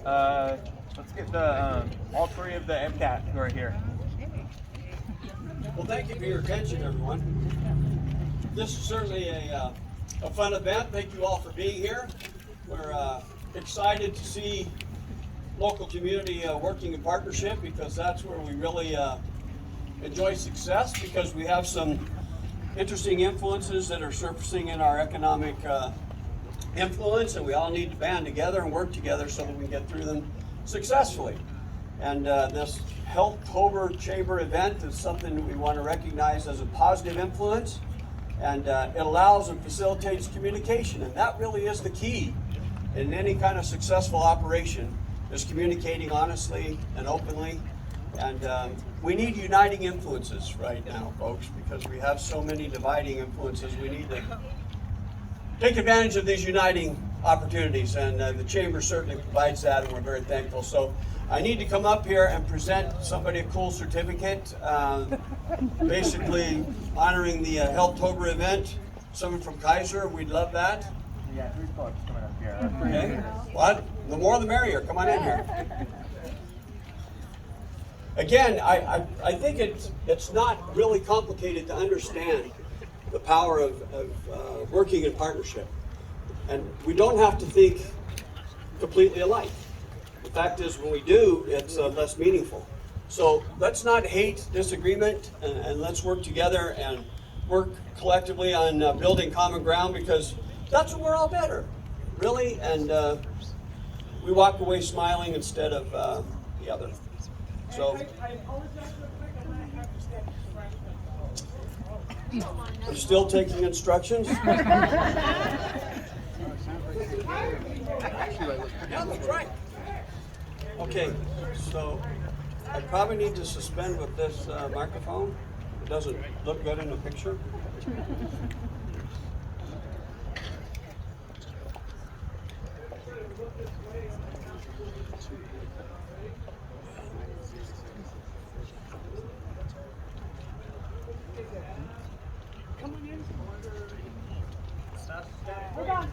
Let's get the all three of the MCAT who are here. Well, thank you for your attention, everyone. This is certainly a fun event. Thank you all for being here. We're excited to see local community working in partnership, because that's where we really enjoy success, because we have some interesting influences that are surfacing in our economic influence, and we all need to band together and work together so that we get through them successfully. And this Healthtober Chamber event is something that we want to recognize as a positive influence, and it allows and facilitates communication, and that really is the key in any kind of successful operation, is communicating honestly and openly. And we need uniting influences right now, folks, because we have so many dividing influences. We need to take advantage of these uniting opportunities, and the Chamber certainly provides that, and we're very thankful. So I need to come up here and present somebody a cool certificate, basically honoring the Healthtober event. Someone from Kaiser, we'd love that. Yeah, 3 folks coming up here. Okay. What? The more the merrier. Come on in here. Again, I think it's not really complicated to understand the power of working in partnership. And we don't have to think completely alike. The fact is, when we do, it's less meaningful. So let's not hate disagreement, and let's work together and work collectively on building common ground, because that's when we're all better, really. And we walk away smiling instead of the other. So I'm still taking instructions. Yeah, that's right. Okay, so I probably need to suspend with this microphone. It doesn't look good in the picture. Hold on.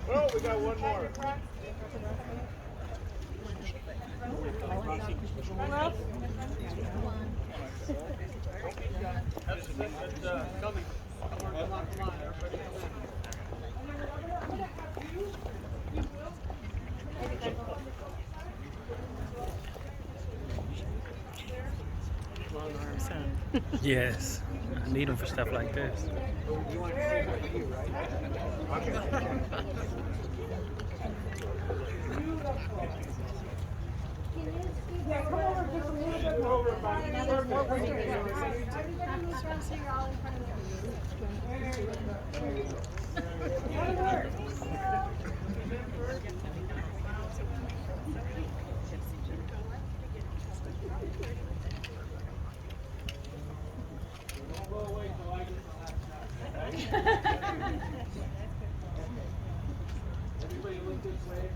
Oh, we got one more. Yes, I need them for stuff like this. Yeah, come over just a little bit more. Now there's more work to do. Everybody moves around so you're all in front of me. Everybody look this way.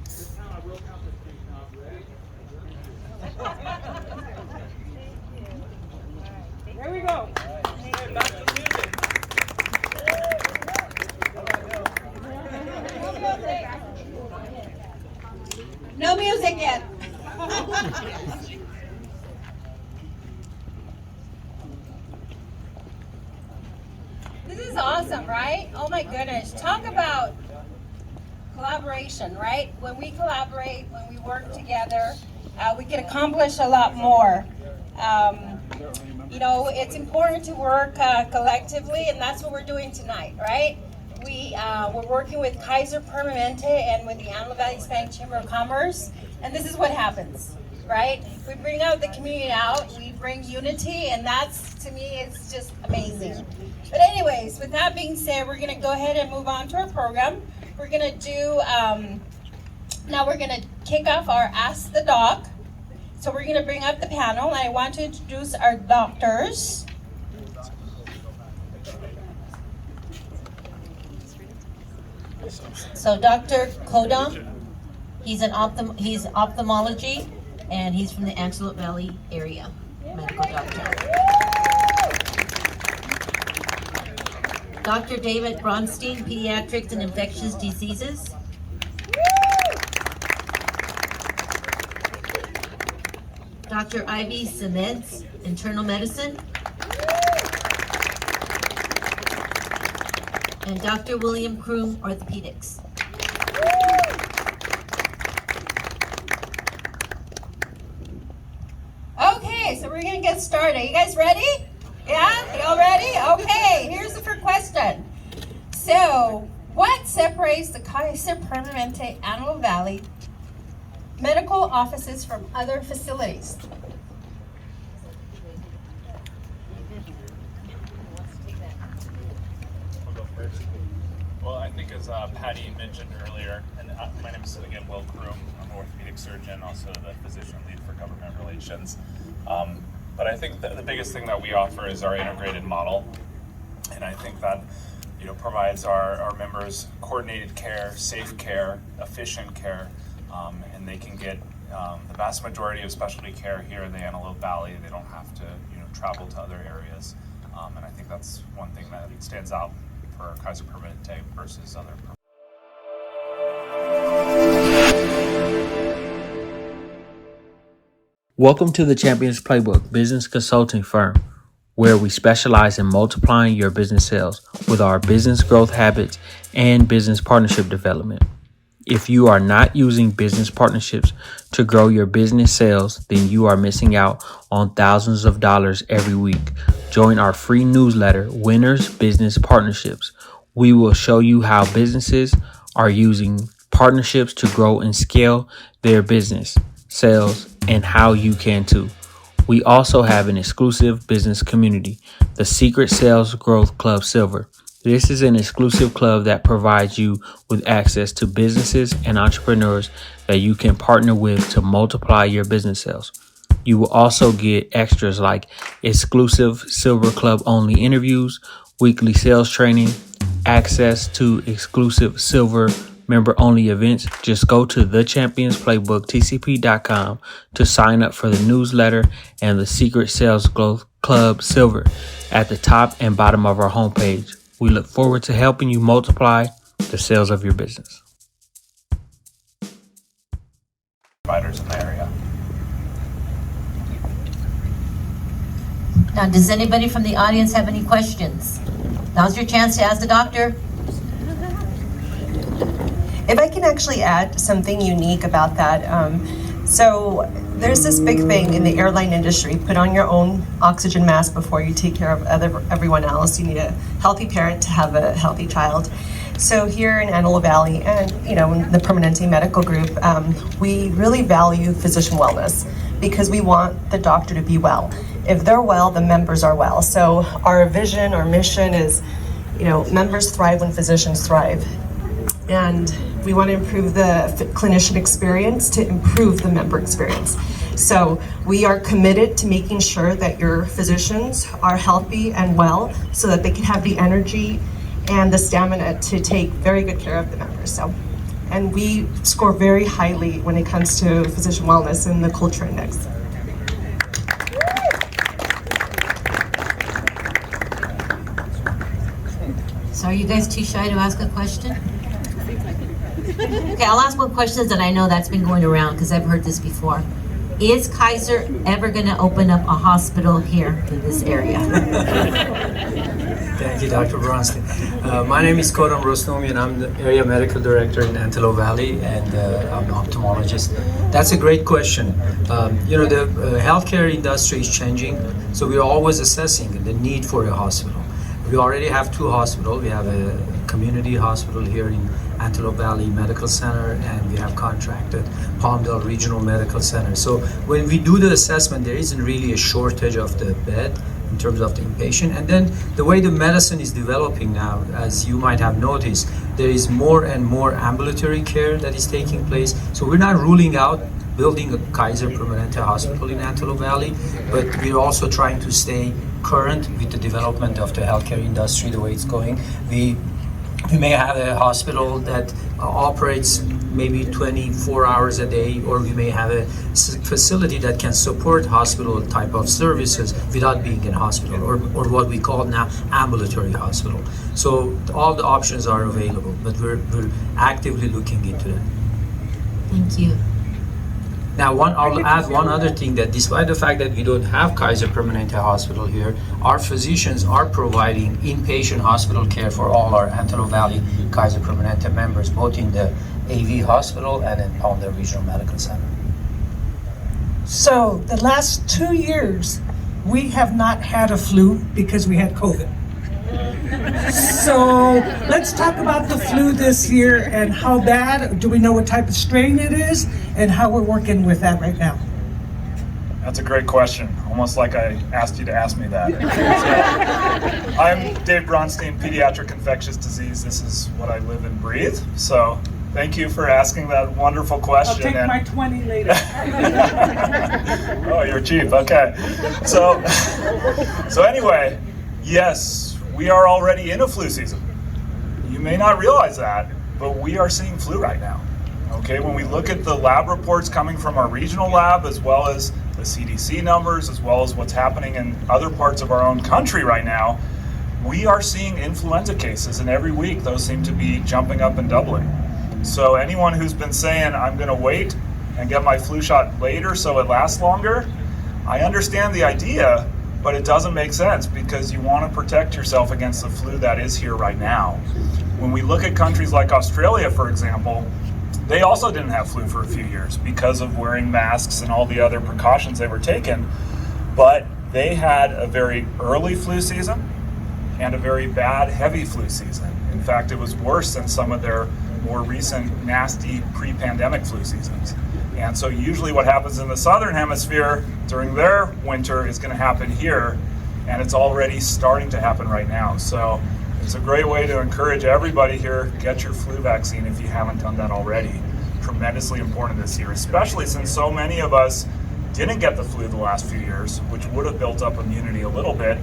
This time I will count this thing up. Ready? There we go. Okay, back to the music. No music yet. This is awesome, right? Oh my goodness. Talk about collaboration, right? When we collaborate, when we work together, we can accomplish a lot more. You know, it's important to work collectively, and that's what we're doing tonight, right? We're working with Kaiser Permanente and with the Antelope Valley Chamber of Commerce, and this is what happens, right? We bring out the community out, we bring unity, and that's, to me, it's just amazing. But anyways, with that being said, we're gonna go ahead and move on to our program. We're gonna do, now we're gonna kick off our Ask the Doc. So we're gonna bring up the panel, and I want to introduce our doctors. So Dr. Kodam, he's ophthalmology, and he's from the Antelope Valley area, medical doctor. Dr. David Bronstein, pediatrics and infectious diseases. Dr. Ivy Cements, Internal Medicine. And Dr. William Kroom, Orthopedics. Okay, so we're gonna get started. You guys ready? Yeah, y'all ready? Okay, here's the first question. So, what separates the Kaiser Permanente Antelope Valley medical offices from other facilities? I'll go first. Well, I think as Patty mentioned earlier, and my name is again Will Kroom. I'm an orthopedic surgeon, also the physician lead for government relations. But I think the biggest thing that we offer is our integrated model, and I think that provides our members coordinated care, safe care, efficient care, and they can get the vast majority of specialty care here in the Antelope Valley. They don't have to travel to other areas, and I think that's one thing that stands out for Kaiser Permanente versus other. Welcome to the Champions Playbook business consulting firm, where we specialize in multiplying your business sales with our business growth habits and business partnership development. If you are not using business partnerships to grow your business sales, then you are missing out on thousands of dollars every week. Join our free newsletter, Winners Business Partnerships. We will show you how businesses are using partnerships to grow and scale their business, sales, and how you can too. We also have an exclusive business community, the Secret Sales Growth Club Silver. This is an exclusive club that provides you with access to businesses and entrepreneurs that you can partner with to multiply your business sales. You will also get extras like exclusive Silver Club only interviews, weekly sales training, access to exclusive Silver member only events. Just go to thechampionsplaybook.tcp.com to sign up for the newsletter and the Secret Sales Growth Club Silver at the top and bottom of our homepage. We look forward to helping you multiply the sales of your business. Providers in the area. Now, does anybody from the audience have any questions? Now's your chance to ask the doctor. If I can actually add something unique about that. So there's this big thing in the airline industry, put on your own oxygen mask before you take care of everyone else. You need a healthy parent to have a healthy child. So here in Antelope Valley and in the Permanente Medical Group, we really value physician wellness because we want the doctor to be well. If they're well, the members are well. So our vision, our mission is, members thrive when physicians thrive. And we want to improve the clinician experience to improve the member experience. So we are committed to making sure that your physicians are healthy and well so that they can have the energy and the stamina to take very good care of the members. And we score very highly when it comes to physician wellness in the culture index. So are you guys too shy to ask a question? Okay, I'll ask one question that I know that's been going around because I've heard this before. Is Kaiser ever going to open up a hospital here in this area? Thank you, Dr. Bronstein. My name is Kodam Rosnomi, and I'm the area medical director in Antelope Valley, and I'm an ophthalmologist. That's a great question. The healthcare industry is changing, so we're always assessing the need for a hospital. We already have two hospitals. We have a community hospital here in Antelope Valley Medical Center, and we have contracted Palmdale Regional Medical Center. So when we do the assessment, there isn't really a shortage of the bed in terms of the inpatient. And then the way the medicine is developing now, as you might have noticed, there is more and more ambulatory care that is taking place. So we're not ruling out building a Kaiser Permanente hospital in Antelope Valley, but we're also trying to stay current with the development of the healthcare industry, the way it's going. We may have a hospital that operates maybe 24 hours a day, or we may have a facility that can support hospital type of services without being in hospital, or what we call now ambulatory hospital. So all the options are available, but we're actively looking into that. Thank you. Now, I'll add one other thing, that despite the fact that we don't have Kaiser Permanente Hospital here, our physicians are providing inpatient hospital care for all our Antelope Valley Kaiser Permanente members, both in the AV hospital and in Palmdale Regional Medical Center. So the last 2 years, we have not had a flu because we had COVID. So let's talk about the flu this year and how bad, do we know what type of strain it is, and how we're working with that right now? That's a great question, almost like I asked you to ask me that. So, I'm Dave Bronstein, pediatric infectious disease. This is what I live and breathe. So thank you for asking that wonderful question. I'll take my 20 later. Oh, you're cheap, okay. So anyway, yes, we are already in a flu season. You may not realize that, but we are seeing flu right now. Okay, when we look at the lab reports coming from our regional lab, as well as the CDC numbers, as well as what's happening in other parts of our own country right now, we are seeing influenza cases, and every week those seem to be jumping up and doubling. So anyone who's been saying, I'm gonna wait and get my flu shot later so it lasts longer, I understand the idea, but it doesn't make sense because you want to protect yourself against the flu that is here right now. When we look at countries like Australia, for example, they also didn't have flu for a few years because of wearing masks and all the other precautions they were taking, but they had a very early flu season and a very bad heavy flu season. In fact, it was worse than some of their more recent nasty pre-pandemic flu seasons. And so usually what happens in the southern hemisphere during their winter is going to happen here, and it's already starting to happen right now. So it's a great way to encourage everybody here, get your flu vaccine if you haven't done that already. Tremendously important this year, especially since so many of us didn't get the flu the last few years, which would have built up immunity a little bit.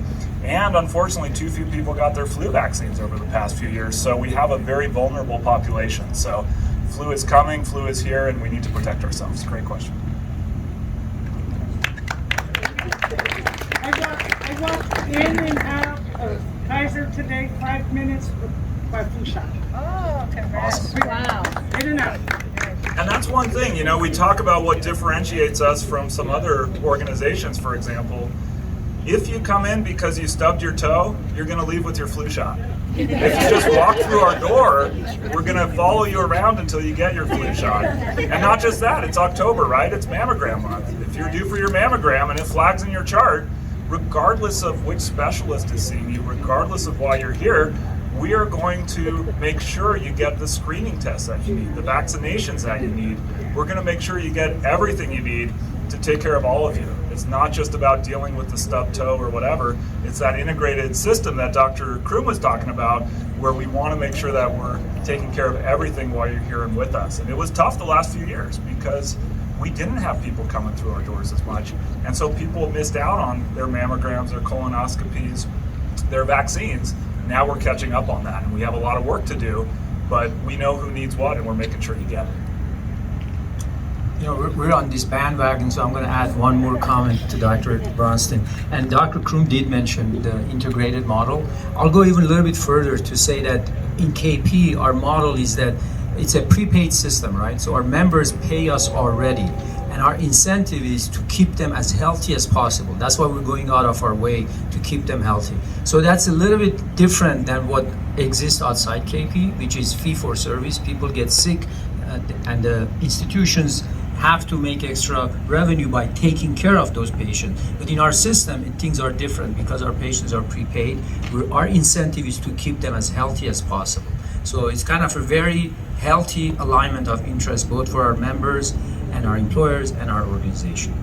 And unfortunately, too few people got their flu vaccines over the past few years. So we have a very vulnerable population. So flu is coming, flu is here, and we need to protect ourselves. Great question. I walked in and out of Kaiser today, 5 minutes by flu shot. Oh, congrats. Awesome. Wow. In and out. And that's one thing, you know, we talk about what differentiates us from some other organizations, for example. If you come in because you stubbed your toe, you're going to leave with your flu shot. If you just walk through our door, we're going to follow you around until you get your flu shot. And not just that, it's October, right? It's mammogram month. If you're due for your mammogram and it flags in your chart, regardless of which specialist is seeing you, regardless of why you're here, we are going to make sure you get the screening tests that you need, the vaccinations that you need. We're going to make sure you get everything you need to take care of all of you. It's not just about dealing with the stubbed toe or whatever. It's that integrated system that Dr. Kroom was talking about, where we want to make sure that we're taking care of everything while you're here and with us. And it was tough the last few years because we didn't have people coming through our doors as much. And so people missed out on their mammograms, their colonoscopies, their vaccines. Now we're catching up on that, and we have a lot of work to do, but we know who needs what, and we're making sure you get it. You know, we're on this bandwagon, so I'm going to add one more comment to Dr. Bronstein. And Dr. Kroom did mention the integrated model. I'll go even a little bit further to say that in KP, our model is that it's a prepaid system, right? So our members pay us already, and our incentive is to keep them as healthy as possible. That's why we're going out of our way to keep them healthy. So that's a little bit different than what exists outside KP, which is fee for service. People get sick, and the institutions have to make extra revenue by taking care of those patients. But in our system, things are different because our patients are prepaid. Our incentive is to keep them as healthy as possible. So it's kind of a very healthy alignment of interest, both for our members and our employers and our organization.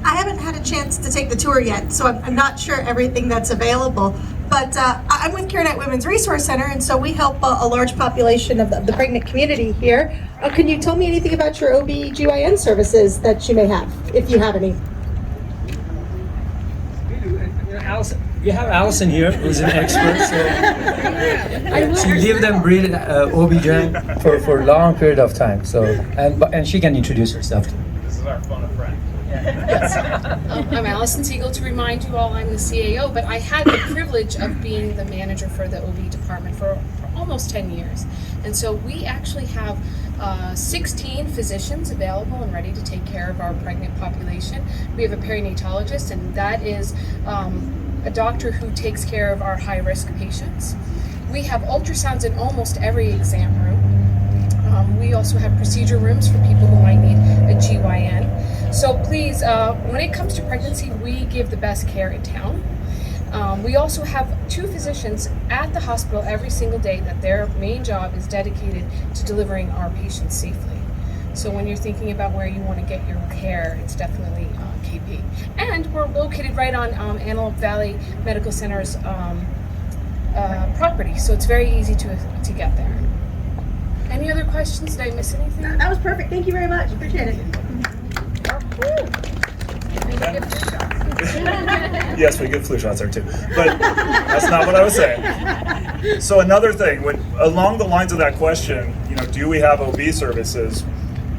I haven't had a chance to take the tour yet, so I'm not sure everything that's available. But I'm with CareNet Women's Resource Center, and so we help a large population of the pregnant community here. Can you tell me anything about your OB/GYN services that you may have, if you have any? We have Allison here, who's an expert. So she lived and breathed OB/GYN for a long period of time. So and she can introduce herself. This is our phone a friend. Yes. I'm Allison Siegel. To remind you all, I'm the CAO, but I had the privilege of being the manager for the OB department for almost 10 years. And so we actually have 16 physicians available and ready to take care of our pregnant population. We have a perinatologist, and that is a doctor who takes care of our high-risk patients. We have ultrasounds in almost every exam room. We also have procedure rooms for people who might need a GYN. So please, when it comes to pregnancy, we give the best care in town. We also have 2 physicians at the hospital every single day that their main job is dedicated to delivering our patients safely. So when you're thinking about where you want to get your care, it's definitely KP. And we're located right on Antelope Valley Medical Center's property, so it's very easy to get there. Any other questions? Did I miss anything? That was perfect. Thank you very much. Appreciate it. Yes, we give flu shots there too, but that's not what I was saying. So another thing, when along the lines of that question, do we have OB services?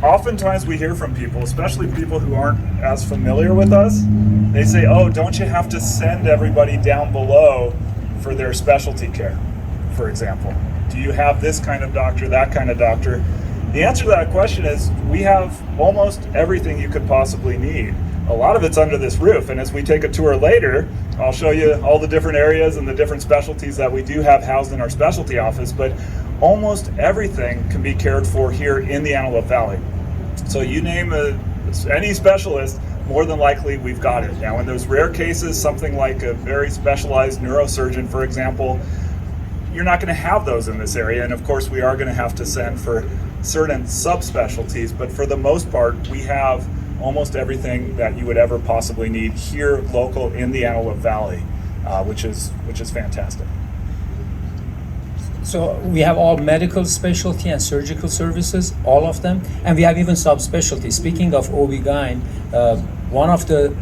Oftentimes we hear from people, especially people who aren't as familiar with us, they say, oh, don't you have to send everybody down below for their specialty care, for example? Do you have this kind of doctor, that kind of doctor? The answer to that question is we have almost everything you could possibly need. A lot of it's under this roof, and as we take a tour later, I'll show you all the different areas and the different specialties that we do have housed in our specialty office, but almost everything can be cared for here in the Antelope Valley. So you name any specialist, more than likely we've got it. Now in those rare cases, something like a very specialized neurosurgeon, for example, you're not going to have those in this area, and of course we are going to have to send for certain subspecialties, but for the most part we have almost everything that you would ever possibly need here local in the Antelope Valley, which is fantastic. So we have all medical specialty and surgical services, all of them, and we have even subspecialties. Speaking of OB-GYN, one of the,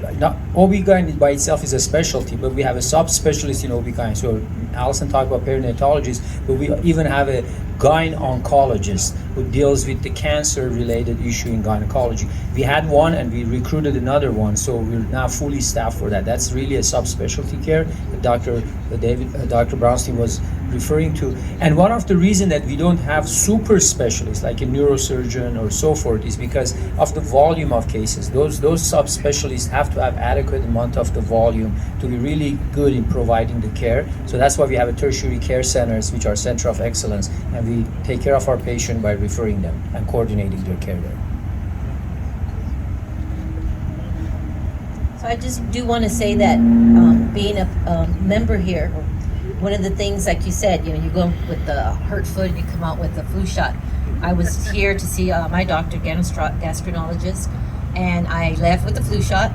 OB-GYN by itself is a specialty, but we have a subspecialist in OB-GYN. So Allison talked about perinatologists, but we even have a gyne oncologist who deals with the cancer-related issue in gynecology. We had one and we recruited another one, so we're now fully staffed for that. That's really a subspecialty care that Dr. Brownstein was referring to. And one of the reasons that we don't have super specialists like a neurosurgeon or so forth is because of the volume of cases. Those subspecialists have to have adequate amount of the volume to be really good in providing the care. So that's why we have a tertiary care centers, which are center of excellence, and we take care of our patient by referring them and coordinating their care there. So I just do want to say that being a member here, one of the things, like you said, you go with the hurt foot, you come out with the flu shot. I was here to see my doctor, gastroenterologist, and I left with the flu shot.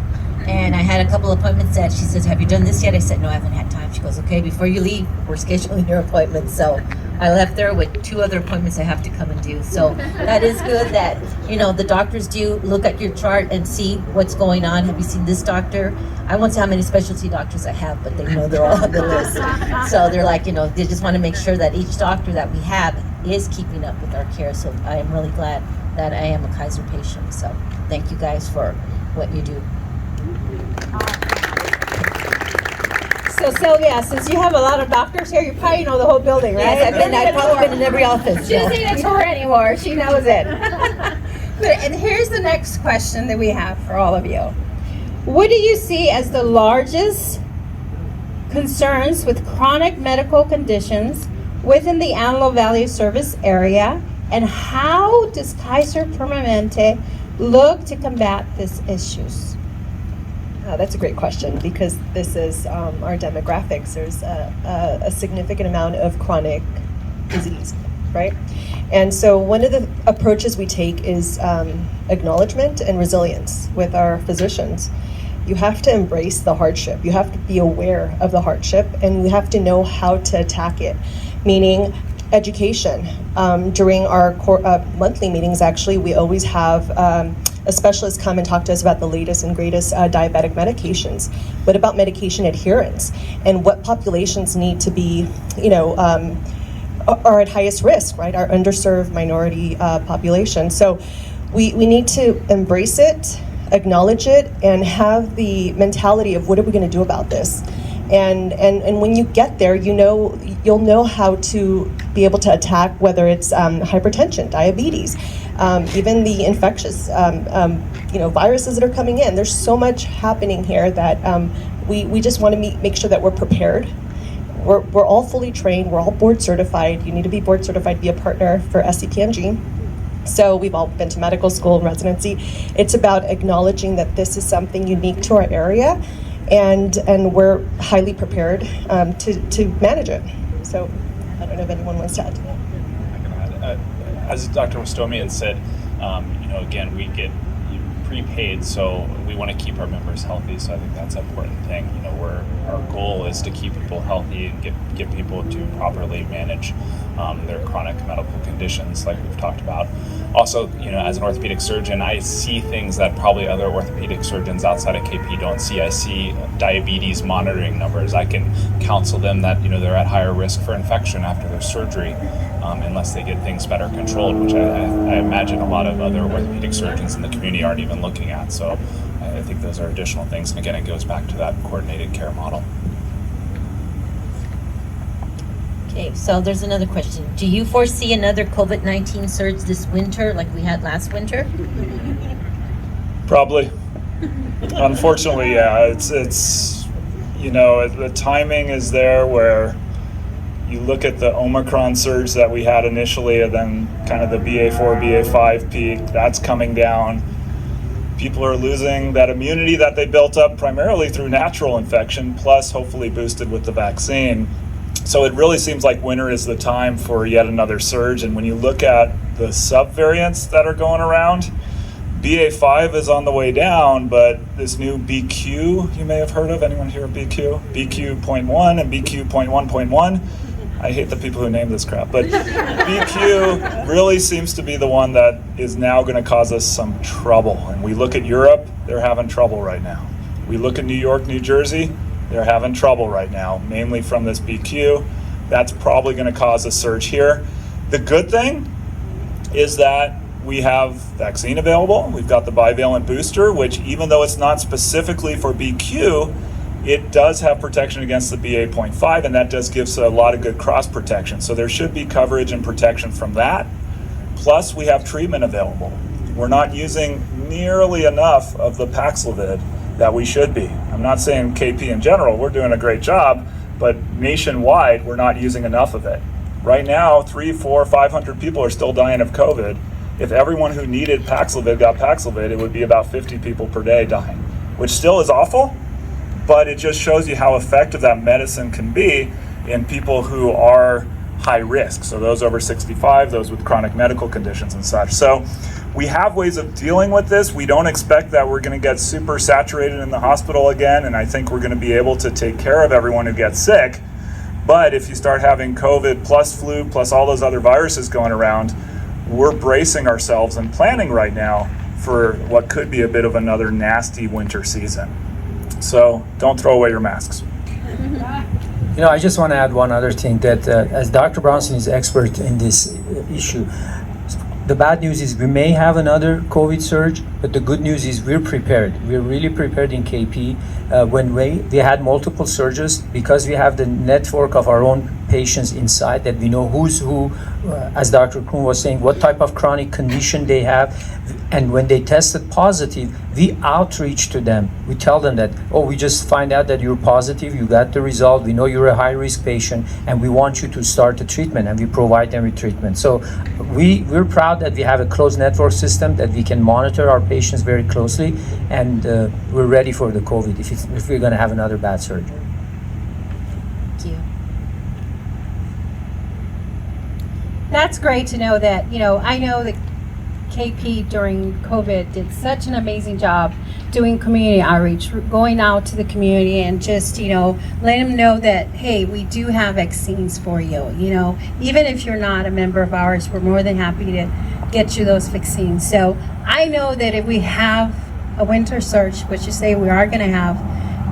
And I had a couple appointments that she says, have you done this yet? I said, no, I haven't had time. She goes, okay, before you leave, we're scheduling your appointment. So I left there with 2 other appointments I have to come and do. So that is good that, the doctors do look at your chart and see what's going on. Have you seen this doctor? I won't say how many specialty doctors I have, but they know they're all on the list. So they're like, they just want to make sure that each doctor that we have is keeping up with our care. So I am really glad that I am a Kaiser patient. So thank you guys for what you do. So Sylvia, since you have a lot of doctors here, you probably know the whole building, right? Yes, I've probably been in every office. She doesn't need a tour anymore. She knows it. And here's the next question that we have for all of you. What do you see as the largest concerns with chronic medical conditions within the Antelope Valley service area? And how does Kaiser Permanente look to combat these issues? That's a great question because this is our demographics. There's a significant amount of chronic disease, right? And so one of the approaches we take is acknowledgement and resilience with our physicians. You have to embrace the hardship. You have to be aware of the hardship and you have to know how to attack it, meaning education. During our monthly meetings, actually, we always have a specialist come and talk to us about the latest and greatest diabetic medications. What about medication adherence? And what populations need to be, are at highest risk, right? Our underserved minority population. So we need to embrace it, acknowledge it, and have the mentality of what are we going to do about this? And when you get there, you'll know how to be able to attack whether it's hypertension, diabetes, even the infectious viruses that are coming in. There's so much happening here that we just want to make sure that we're prepared. We're all fully trained. We're all board certified. You need to be board certified, be a partner for SCPMG. So we've all been to medical school and residency. It's about acknowledging that this is something unique to our area, and we're highly prepared to manage it. So I don't know if anyone wants to add to that. I can add. As Dr. Rostomian said, again, we get prepaid, so we want to keep our members healthy. So I think that's an important thing. Our goal is to keep people healthy and get people to properly manage their chronic medical conditions, like we've talked about. Also, as an orthopedic surgeon, I see things that probably other orthopedic surgeons outside of KP don't see. I see diabetes monitoring numbers. I can counsel them that they're at higher risk for infection after their surgery, unless they get things better controlled, which I imagine a lot of other orthopedic surgeons in the community aren't even looking at. So I think those are additional things. And again, it goes back to that coordinated care model. Okay, so there's another question. Do you foresee another COVID-19 surge this winter like we had last winter? Probably. Unfortunately, yeah. It's the timing is there where you look at the Omicron surge that we had initially, and then kind of the BA4, BA5 peak, that's coming down. People are losing that immunity that they built up primarily through natural infection, plus hopefully boosted with the vaccine. So it really seems like winter is the time for yet another surge. And when you look at the subvariants that are going around, BA5 is on the way down, but this new BQ, you may have heard of. Anyone here of BQ? BQ.1 and BQ.1.1. I hate the people who name this crap, but BQ really seems to be the one that is now going to cause us some trouble. And we look at Europe, they're having trouble right now. We look at New York, New Jersey, they're having trouble right now, mainly from this BQ. That's probably going to cause a surge here. The good thing is that we have vaccine available. We've got the bivalent booster, which even though it's not specifically for BQ, it does have protection against the BA.5, and that does give us a lot of good cross protection. So there should be coverage and protection from that. Plus, we have treatment available. We're not using nearly enough of the Paxlovid that we should be. I'm not saying KP in general, we're doing a great job, but nationwide, we're not using enough of it. Right now, 300, 400, 500 people are still dying of COVID. If everyone who needed Paxlovid got Paxlovid, it would be about 50 people per day dying, which still is awful, but it just shows you how effective that medicine can be in people who are high risk. So those over 65, those with chronic medical conditions and such. So we have ways of dealing with this. We don't expect that we're going to get super saturated in the hospital again, and I think we're going to be able to take care of everyone who gets sick. But if you start having COVID plus flu plus all those other viruses going around, we're bracing ourselves and planning right now for what could be a bit of another nasty winter season. So don't throw away your masks. I just want to add one other thing that as Dr. Brownson is expert in this issue, the bad news is we may have another COVID surge, but the good news is we're prepared. We're really prepared in KP. When we had multiple surges, because we have the network of our own patients inside, that we know who's who, as Dr. Kuhn was saying, what type of chronic condition they have. And when they tested positive, we outreach to them. We tell them that, we just find out that you're positive, you got the result, we know you're a high-risk patient, and we want you to start the treatment, and we provide them with treatment. So we're proud that we have a closed network system that we can monitor our patients very closely, and we're ready for the COVID if we're going to have another bad surge. Thank you. That's great to know that, I know that KP during COVID did such an amazing job doing community outreach, going out to the community and just, letting them know that, hey, we do have vaccines for you. Even if you're not a member of ours, we're more than happy to get you those vaccines. So I know that if we have a winter surge, which you say we are going to have,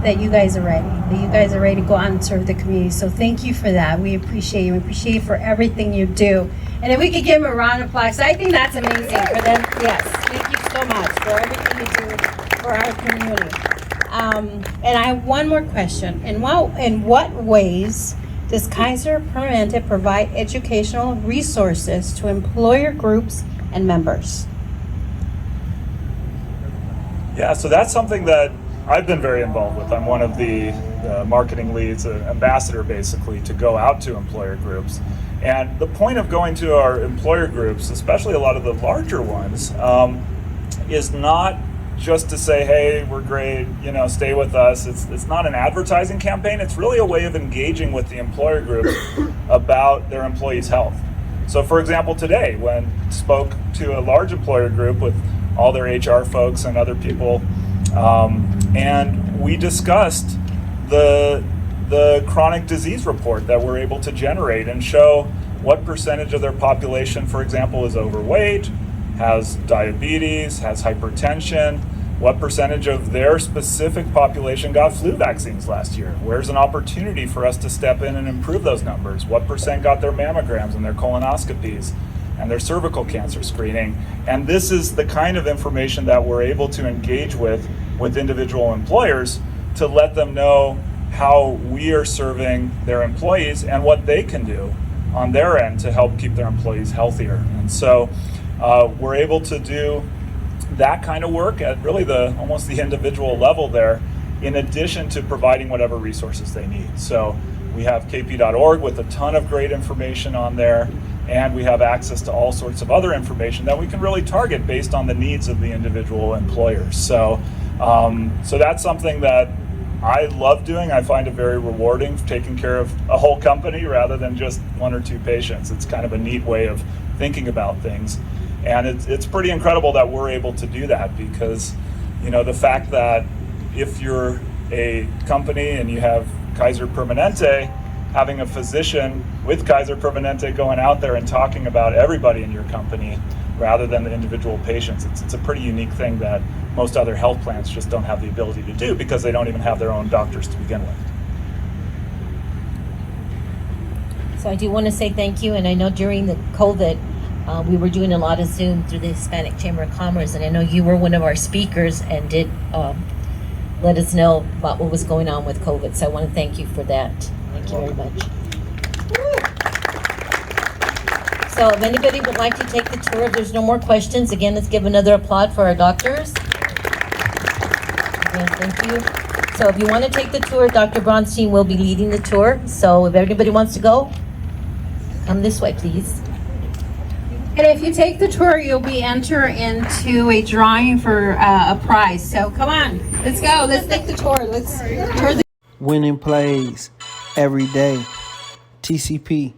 that you guys are ready. That you guys are ready to go out and serve the community. So thank you for that. We appreciate you. We appreciate you for everything you do. And if we could give them a round of applause, I think that's amazing for them. Yes, thank you so much for everything you do for our community. And I have one more question. In what ways does Kaiser Permanente provide educational resources to employer groups and members? Yeah, so that's something that I've been very involved with. I'm one of the marketing leads, an ambassador basically, to go out to employer groups. And the point of going to our employer groups, especially a lot of the larger ones, is not just to say, hey, we're great, stay with us. It's not an advertising campaign. It's really a way of engaging with the employer group about their employees' health. So for example, today, when I spoke to a large employer group with all their HR folks and other people, and we discussed the chronic disease report that we're able to generate and show what percentage of their population, for example, is overweight, has diabetes, has hypertension, what percentage of their specific population got flu vaccines last year. Where's an opportunity for us to step in and improve those numbers? What percent got their mammograms and their colonoscopies and their cervical cancer screening? And this is the kind of information that we're able to engage with individual employers to let them know how we are serving their employees and what they can do on their end to help keep their employees healthier. And so we're able to do that kind of work at really almost the individual level there, in addition to providing whatever resources they need. So we have kp.org with a ton of great information on there, and we have access to all sorts of other information that we can really target based on the needs of the individual employers. So that's something that I love doing. I find it very rewarding, taking care of a whole company rather than just one or two patients. It's kind of a neat way of thinking about things. And it's pretty incredible that we're able to do that, because, the fact that if you're a company and you have Kaiser Permanente, having a physician with Kaiser Permanente going out there and talking about everybody in your company rather than the individual patients, it's a pretty unique thing that most other health plans just don't have the ability to do, because they don't even have their own doctors to begin with. So I do want to say thank you, and I know during the COVID, we were doing a lot of Zoom through the Hispanic Chamber of Commerce, and I know you were one of our speakers and did let us know about what was going on with COVID. So I want to thank you for that. Thank you very much. So if anybody would like to take the tour, if there's no more questions, again, let's give another applaud for our doctors. Again, thank you. So if you want to take the tour, Dr. Bronstein will be leading the tour. So if everybody wants to go, come this way, please. And if you take the tour, you'll be entered into a drawing for a prize. So come on, let's go. Let's take the tour. Let's tour the. Winning plays every day. TCP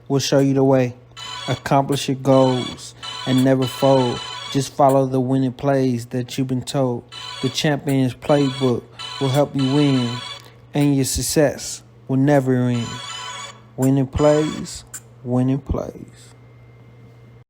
will show you the way. Accomplish your goals and never fold. Just follow the winning plays that you've been told. The Champions Playbook will help you win, and your success will never end. Winning plays, winning plays.